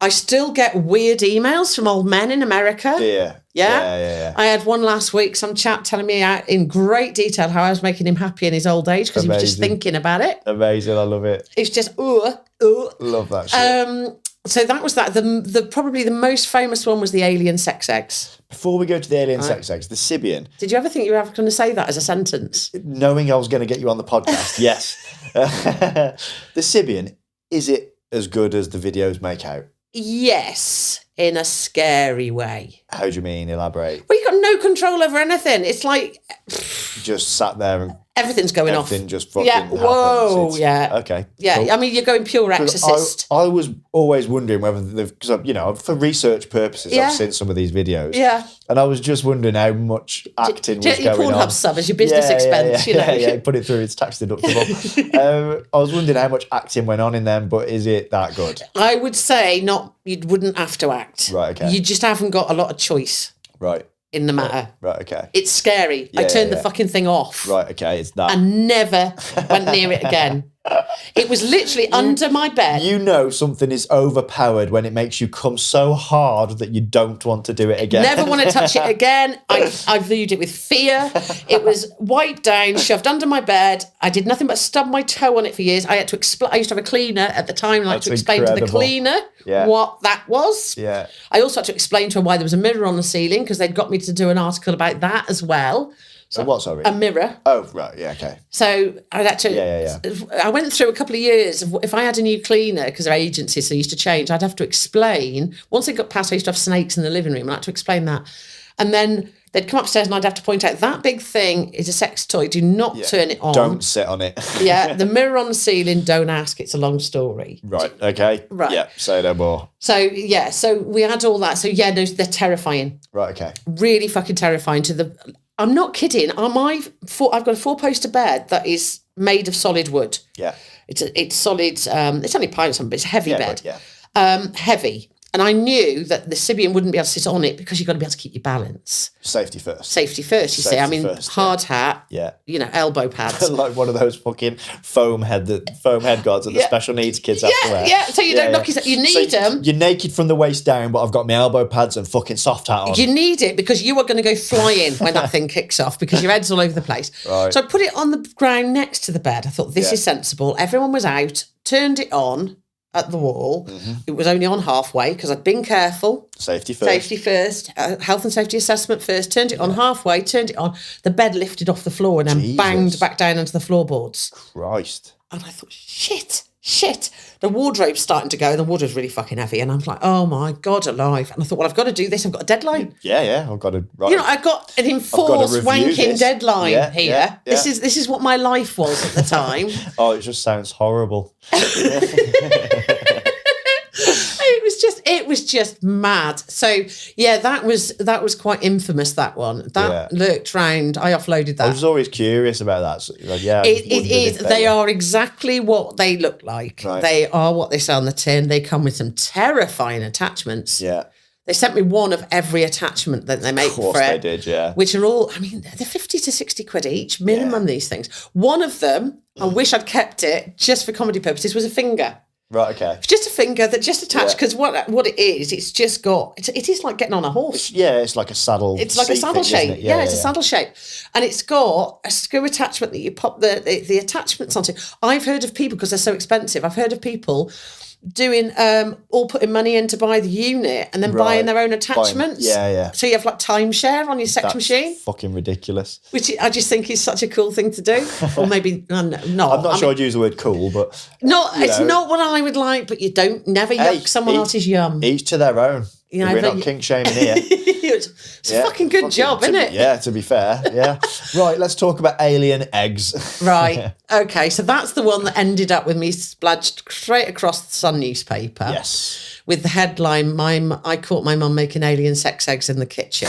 I still get weird emails from old men in America. Yeah. I had one last week, some chap telling me out in great detail how I was making him happy in his old age because he was just thinking about it. Amazing, I love it. It's just, Love that shit. So that was that. The probably the most famous one was the alien sex eggs. Before we go to the alien sex eggs, the Sibian. Did you ever think you were ever going to say that as a sentence? Knowing I was going to get you on the podcast, yes. The Sibian, is it as good as the videos make out? Yes, in a scary way. How do you mean? Elaborate. Well, you've got no control over anything. It's like... just sat there and... Everything's going off. Everything just fucking happens. Okay. Yeah, cool. I mean, you're going pure exorcist. I was always wondering whether because for research purposes, I've seen some of these videos. Yeah. And I was just wondering how much acting was going on. Your Pornhub sub as your business expense, Yeah, put it through, it's tax deductible. I was wondering how much acting went on in them, but is it that good? I would say you wouldn't have to act. Right, okay. You just haven't got a lot of choice. Right. In the matter. Right, okay. It's scary. I turned the fucking thing off. Right, okay, it's that. I never went near it again. It was literally under my bed. You know something is overpowered when it makes you come so hard that you don't want to do it again. Never want to touch it again. I viewed it with fear. It was wiped down, shoved under my bed. I did nothing but stub my toe on it for years. I had to explain. I used to have a cleaner at the time, and I had to explain to the cleaner what that was. Yeah. I also had to explain to her why there was a mirror on the ceiling because they'd got me to do an article about that as well. So what, sorry? A mirror. Oh, right, yeah, okay. So I had to... I went through a couple of years of if I had a new cleaner, because they're agencies, so I used to change, I'd have to explain. Once it got past, I used to have snakes in the living room, and I had to explain that. And then they'd come upstairs and I'd have to point out, that big thing is a sex toy. Do not turn it on. Don't sit on it. The mirror on the ceiling, don't ask. It's a long story. Right, okay. Right. Yeah, say no more. So, so we had all that. So, no, they're terrifying. Right, okay. Really fucking terrifying to the... I'm not kidding. I've got a 4-poster bed that is made of solid wood. Yeah. It's solid. It's only pine or something, but it's a heavy bed. But, heavy. And I knew that the Sibian wouldn't be able to sit on it because you've got to be able to keep your balance. Safety first, you see. I mean, hard hat, elbow pads. Like one of those fucking foam head guards that the special needs kids have to wear. Yeah, so you don't knock yourself. You need them. You're naked from the waist down, but I've got my elbow pads and fucking soft hat on. You need it because you are going to go flying when that thing kicks off because your head's all over the place. Right. So I put it on the ground next to the bed. I thought, this is sensible. Everyone was out, turned it on. at the wall. It was only on halfway because I'd been careful. Safety first. Health and safety assessment first. Turned it on halfway, turned it on. The bed lifted off the floor and then banged back down onto the floorboards. Christ. And I thought, shit. The wardrobe's starting to go, and the wardrobe's really fucking heavy. And I'm like, oh my God, alive. And I thought, well, I've got to do this. I've got a deadline. Yeah. I've got to write. You know, I've got an enforced wanking deadline here. Yeah. This is what my life was at the time. Oh, it just sounds horrible. It was just mad. So yeah, that was quite infamous, that one. That lurked round. I offloaded that. I was always curious about that. So, like, it is. They are exactly what they look like. Right. They are what they say on the tin. They come with some terrifying attachments. Yeah. They sent me one of every attachment that they make for it. Of course they did, yeah. Which are all, I mean, they're 50 to 60 quid each, minimum, these things. One of them, I wish I'd kept it just for comedy purposes, was a finger. Right, okay. It's just a finger that just attached, because what it is, it's just got, it is like getting on a horse. It's like a saddle. It's like a saddle shape. It's a saddle shape. And it's got a screw attachment that you pop the attachments onto. I've heard of people, because they're so expensive, I've heard of people doing all putting money in to buy the unit and then buying their own attachments. So you have like timeshare on your sex machine. Fucking ridiculous. Which I just think is such a cool thing to do. Or maybe not. I'm not sure I'd use the word cool, but it's not what I would like. But you don't never yuck someone else's yum. Each to their own. You know, we're not kink shaming here. It's a fucking good job, isn't it? Yeah, to be fair. Yeah. Right, let's talk about alien eggs. Right. Okay, so that's the one that ended up with me splashed straight across the Sun newspaper. Yes. With the headline, I caught my mum making alien sex eggs in the kitchen.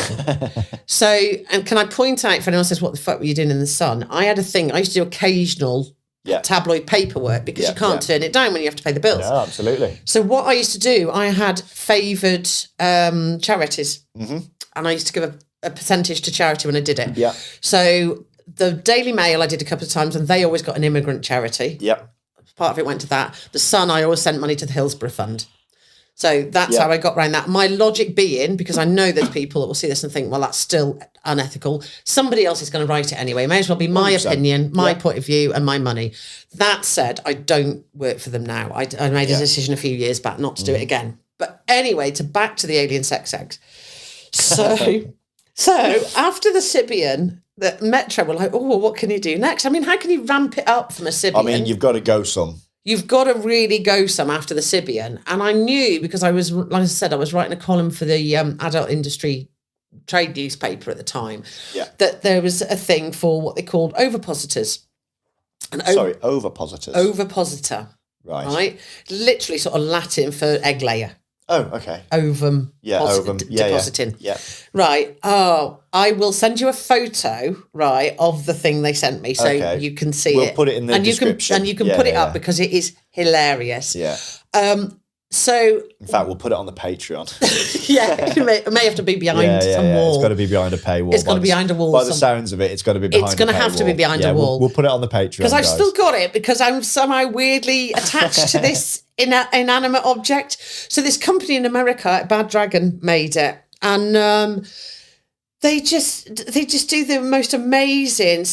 So, and can I point out, if anyone says, what the fuck were you doing in the Sun? I had a thing, I used to do occasional tabloid paperwork, because you can't turn it down when you have to pay the bills. No, absolutely. So what I used to do, I had favoured charities, and I used to give a percentage to charity when I did it. Yeah. So the Daily Mail I did a couple of times, and they always got an immigrant charity. Yeah. Part of it went to that. The Sun, I always sent money to the Hillsborough Fund. So that's how I got around that. My logic being, because I know there's people that will see this and think, well, that's still unethical. Somebody else is going to write it anyway. It may as well be my 100%. Opinion, my point of view, and my money. That said, I don't work for them now. I made a decision a few years back not to do it again. But anyway, back to the alien sex eggs. So after the Sibian, the Metro were like, oh, well, what can you do next? I mean, how can you ramp it up from a Sibian? I mean, you've got to go some. You've got to really go some after the Sibian. And I knew, because I was, like I said, I was writing a column for the adult industry trade newspaper at the time, that there was a thing for what they called ovipositors. Ovipositors. Ovipositor. Right. Literally sort of Latin for egg layer. Oh, okay. Ovum. Yeah, ovum. Depositing. Yeah. Right. Oh, I will send you a photo, right, of the thing they sent me, so you can see it. We'll put it in the description. You can put it up, because it is hilarious. Yeah. So, in fact, we'll put it on the Patreon. It may have to be behind some wall. It's got to be behind a paywall. It's got to be behind a wall. By the sounds of it, it's got to be behind a paywall. It's going to have to be behind a wall. We'll put it on the Patreon, because I've still got it, because I'm somehow weirdly attached to this inanimate object. So this company in America, Bad Dragon, made it, and they just do the most amazing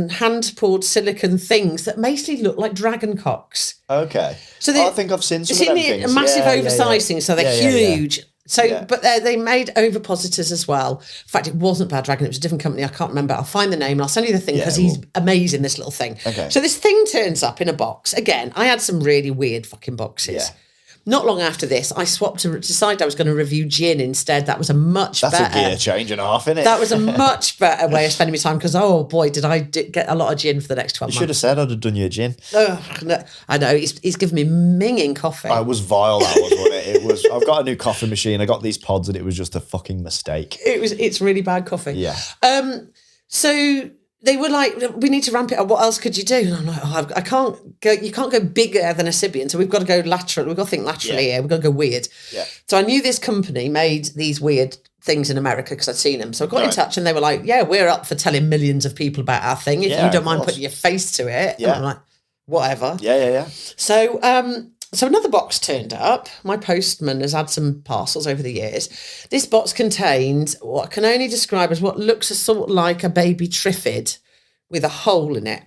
hand-poured silicon things that basically look like dragon cocks. Okay. So I think I've seen some of them things. Massive oversized things, so they're huge. So, but they made ovipositors as well. In fact, it wasn't Bad Dragon; it was a different company. I can't remember. I'll find the name and I'll send you the thing, because he's amazing. This little thing. Okay. So this thing turns up in a box. Again, I had some really weird fucking boxes. Yeah. Not long after this, I swapped to decide I was going to review gin instead. That was a much better. That's a gear change and a half, isn't it? That was a much better way of spending my time, because, oh boy, did I get a lot of gin for the next 12 months. You should have said I'd have done you a gin. No, I know. He's given me minging coffee. It was vile, that was, wasn't it? It was. I've got a new coffee machine. I got these pods and it was just a fucking mistake. It's really bad coffee. Yeah. So they were like, we need to ramp it up. What else could you do? And I'm like, I can't go. You can't go bigger than a Sibian. So we've got to go lateral. We've got to think laterally here. We've got to go weird. Yeah. So I knew this company made these weird things in America, because I'd seen them. So I got in touch, and they were like, yeah, we're up for telling millions of people about our thing. If you don't mind putting your face to it. Yeah. And I'm like, whatever. Yeah. So another box turned up. My postman has had some parcels over the years. This box contained what I can only describe as what looks a sort like a baby triffid with a hole in it.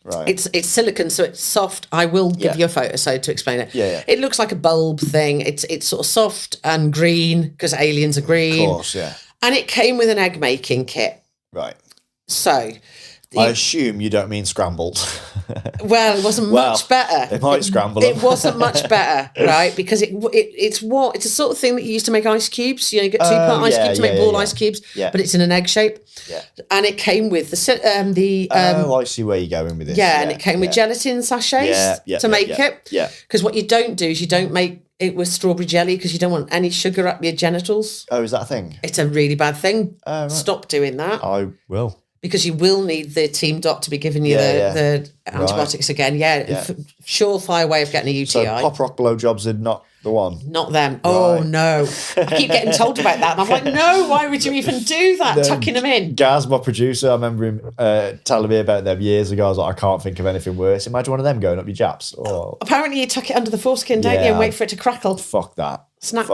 Right. It's silicone, so it's soft. I will give you a photo so to explain it. Yeah. It looks like a bulb thing. It's sort of soft and green because aliens are green. Of course, yeah. And it came with an egg making kit. Right. So I assume you don't mean scrambled. Well, it wasn't much better. It might scramble. It wasn't much better, right? Because it's a sort of thing that you used to make ice cubes. You know, you get two-part ice cubes to make ball ice cubes, but it's in an egg shape. Yeah. And it came with the I see where you're going with this. Yeah, and it came with gelatin sachets to make it. Yeah. Because what you don't do is you don't make it with strawberry jelly because you don't want any sugar up your genitals. Oh, is that a thing? It's a really bad thing. Right. Stop doing that. I will. Because you will need the team doc to be giving you the antibiotics again. Yeah, surefire way of getting a UTI. So pop rock blowjobs are not the one. Not them. Right. Oh no! I keep getting told about that, and I'm like, no. Why would you even do that? Tucking them in. Gaz, my producer, I remember him telling me about them years ago. I was like, I can't think of anything worse. Imagine one of them going up your japs. Oh. Apparently, you tuck it under the foreskin, don't you, and wait for it to crackle. Fuck that. Snap,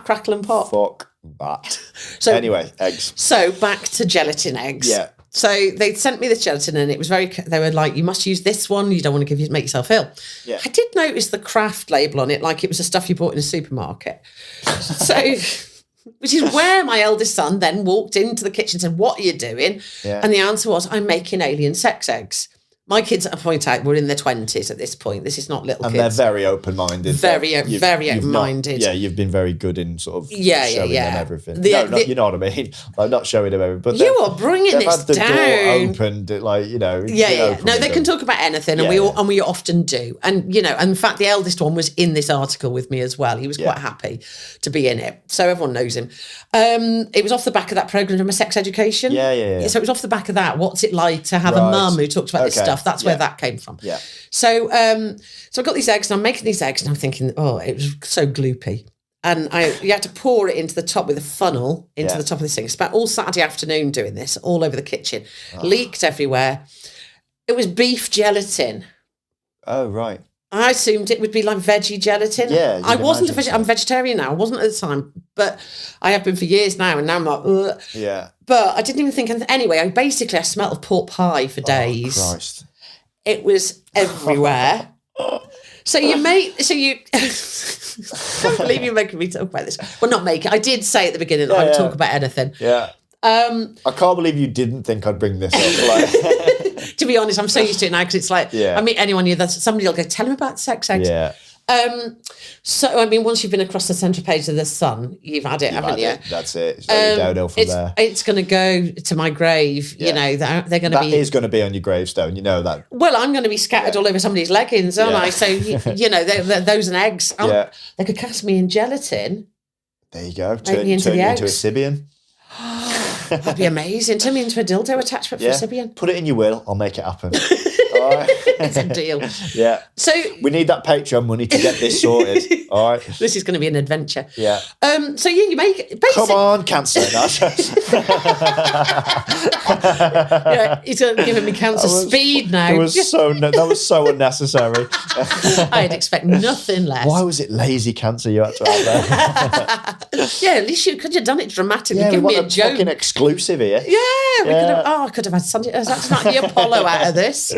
crackle, and pop. Fuck that. So anyway, eggs. So back to gelatin eggs. Yeah. So they sent me the gelatin, and it was they were like, you must use this one. You don't want to make yourself ill. Yeah. I did notice the craft label on it, like it was the stuff you bought in a supermarket. So, which is where my eldest son then walked into the kitchen and said, what are you doing? Yeah. And the answer was, I'm making alien sex eggs. My kids, I point out, were in their 20s at this point. This is not little kids. And they're very open-minded. Very open-minded. You've been very good in sort of showing them everything. You know what I mean? Like not showing them everything. But you are bringing this had the down. door opened, like, you know. No, they can talk about anything, and we often do. And, and in fact, the eldest one was in this article with me as well. He was quite happy to be in it. So everyone knows him. It was off the back of that programme from a sex education. Yeah. So it was off the back of that. What's it like to have a mum who talks about this stuff? That's where that came from. Yeah. So I got these eggs, and I'm making these eggs, and I'm thinking, oh, it was so gloopy. And you had to pour it into the top with a funnel into the top of this thing. I spent all Saturday afternoon doing this, all over the kitchen. Leaked everywhere. It was beef gelatin. Oh, right. I assumed it would be like veggie gelatin. Yeah, I wasn't I'm vegetarian now. I wasn't at the time, but I have been for years now, and now I'm like, ugh. Yeah. But I didn't even think anything. Anyway, I smelled of pork pie for days. Oh, Christ. It was everywhere. I can't believe you're making me talk about this. Well, not make it. I did say at the beginning that I would talk about anything. Yeah. I can't believe you didn't think I'd bring this up. Like. To be honest, I'm so used to it now because it's like, I meet anyone new, somebody will go, tell them about sex eggs. Yeah. So, I mean, once you've been across the centre page of the Sun, you've had it, haven't you? That's it. It's downhill from there. It's going to go to my grave. You know, they're going to be... That is going to be on your gravestone, you know that. Well, I'm going to be scattered all over somebody's leggings, aren't I? So, those and eggs. They could cast me in gelatin. There you go. Turn you into a Sibian. That'd be amazing. Turn me into a dildo attachment for a Sibian. Put it in your will. I'll make it happen. All right. It's a deal. Yeah. So we need that Patreon money to get this sorted. All right. This is going to be an adventure. Yeah. So you make it. Come on, cancer. He's giving me cancer speed now. That was so unnecessary. I'd expect nothing less. Why was it lazy cancer you had to have there? At least you could have done it dramatically. Give me a joke. Fucking exclusive here. Yeah, we could have. Oh, I could have had something. That's not the Apollo out of this.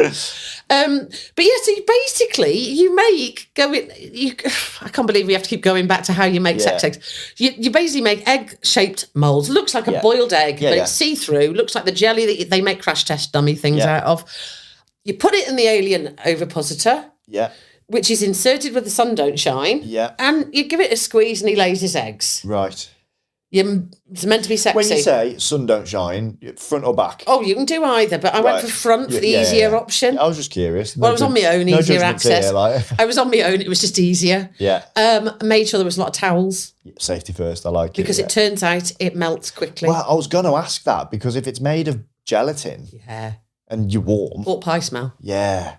But yeah, so you make I can't believe we have to keep going back to how you make sex eggs. You basically make egg-shaped molds. Looks like a boiled egg, but it's see-through. Looks like the jelly that they make crash test dummy things out of. You put it in the alien ovipositor. Yeah. Which is inserted with the sun don't shine. Yeah. And you give it a squeeze and he lays his eggs. Right. It's meant to be sexy. When you say sun don't shine, front or back? Oh, you can do either, but I went for front for the easier option. I was just curious. Well, I was on my own, easier access. Here, I was on my own, it was just easier. Yeah. Made sure there was a lot of towels. Safety first, I like it. Because it turns out it melts quickly. Well, I was going to ask that, because if it's made of gelatin and you're warm. Pork pie smell. Yeah.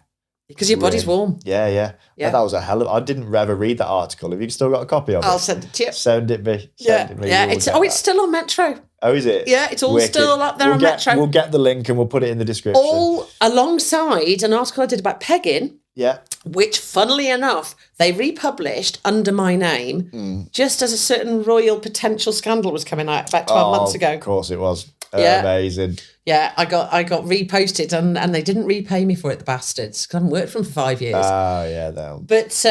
Because your body's warm. Yeah. That was a hell of... I didn't ever read that article. Have you still got a copy of it? I'll send it to you. Send it me. It's still on Metro. Oh, is it? Yeah, it's all still up there on Metro. We'll get the link and we'll put it in the description. All alongside an article I did about pegging. Yeah. Which, funnily enough, they republished under my name just as a certain royal potential scandal was coming out about 12 months ago. Of course it was. Yeah. Amazing. Yeah, I got reposted and they didn't repay me for it, the bastards, because I haven't worked for them for 5 years. Oh, yeah, though. But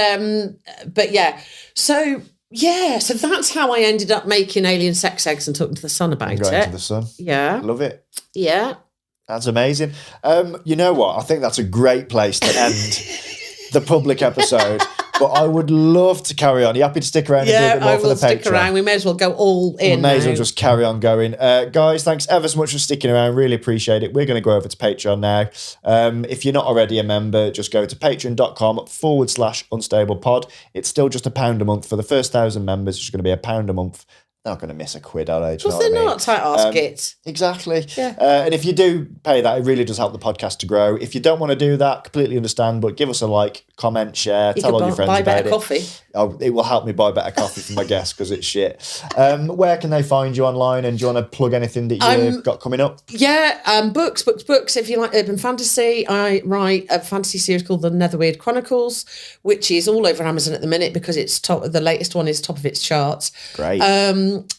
yeah. So that's how I ended up making alien sex eggs and talking to the sun about it. Going to the sun. Yeah. Love it. Yeah. That's amazing. You know what? I think that's a great place to end the public episode. But I would love to carry on. Are you happy to stick around and do a bit more for the Patreon? Yeah, I will stick around. We may as well go all in. We may as well just carry on going. Guys, thanks ever so much for sticking around. Really appreciate it. We're going to go over to Patreon now. If you're not already a member, just go to patreon.com/unstablepod. It's still just £1 a month. For the first 1,000 members, it's going to be £1 a month. They're not going to miss a quid, are they? Because they're not tight ass gits. Exactly. Yeah. And if you do pay that, it really does help the podcast to grow. If you don't want to do that, completely understand, but give us a like, comment, share, tell all your friends buy about better it. Coffee. Oh, it will help me buy better coffee for my guests because it's shit. Where can they find you online? And do you want to plug anything that you've got coming up? Yeah, books. If you like urban fantasy, I write a fantasy series called the Netherweird Chronicles, which is all over Amazon at the minute because it's the latest one is top of its charts. Great.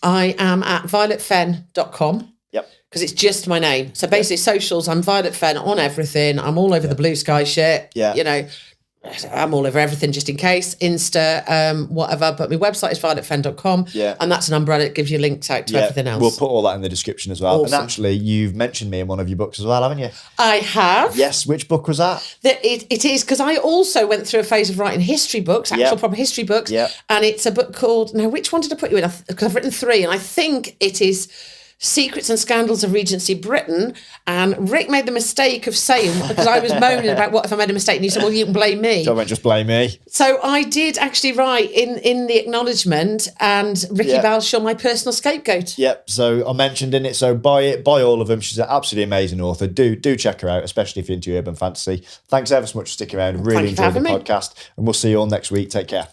I am at violetfenn.com. Yep. Because it's just my name. So basically socials, I'm Violet Fenn on everything. I'm all over the blue sky shit. Yeah. You know, I'm all over everything just in case. Insta, whatever. But my website is violetfenn.com. Yeah. And that's an umbrella that gives you links out to everything else. We'll put all that in the description as well. Awesome. And actually, you've mentioned me in one of your books as well, haven't you? I have. Yes. Which book was that? It is because I also went through a phase of writing history books, actual proper history books. Yeah. And it's a book called, now which one did I put you in? Because I've written 3 and I think it is Secrets and Scandals of Regency Britain. And Rick made the mistake of saying, because I was moaning about what if I made a mistake, and he said, well, you can blame me. So I went, just blame me. So I did actually write in the acknowledgement, and Ricky Balshaw, my personal scapegoat. Yep. So I mentioned in it. So buy it, buy all of them. She's an absolutely amazing author. Do check her out, especially if you're into urban fantasy. Thanks ever so much for sticking around. Really enjoyed the podcast. And we'll see you all next week. Take care.